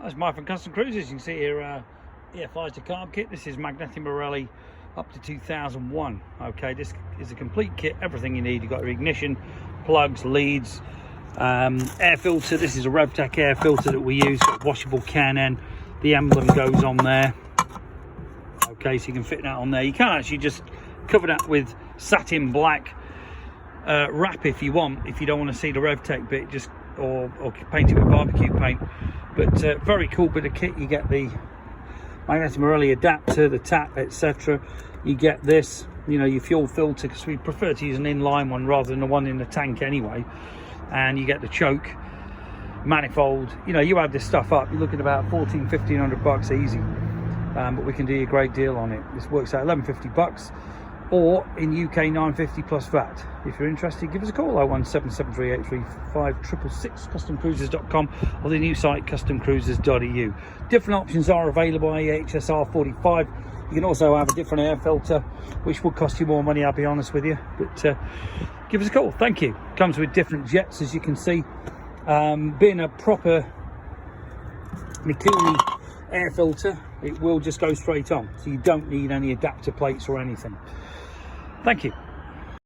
That's Mike from Custom Cruisers. You can see here EFI's the carb kit. This is magnetti Marelli up to 2001. Okay, this is a complete kit, everything you need. You've got your ignition, plugs, leads, air filter. This is a RevTech air filter that we use, got washable can. The emblem goes on there. Okay, so you can fit that on there. You can actually just cover that with satin black wrap if you want, if you don't want to see the RevTech bit, just or paint it with barbecue paint. But very cool bit of kit. You get the magnetti Marelli adapter, the tap, etc. You get this, you know, your fuel filter, because we prefer to use an inline one rather than the one in the tank anyway. And you get the choke, manifold. You know, you add this stuff up, you're looking at about 1,400-1,500 bucks easy. But we can do you a great deal on it. This works out 1,150 bucks, or in UK 950 plus VAT. If you're interested, give us a call, 01773835666, customcruisers.com, or the new site customcruisers.eu. Different options are available on HSR42. You can also have a different air filter, which will cost you more money, I'll be honest with you, but give us a call. Thank you. Comes with different jets, as you can see. Being a proper Mikuni air filter, it will just go straight on, so you don't need any adapter plates or anything. Thank you.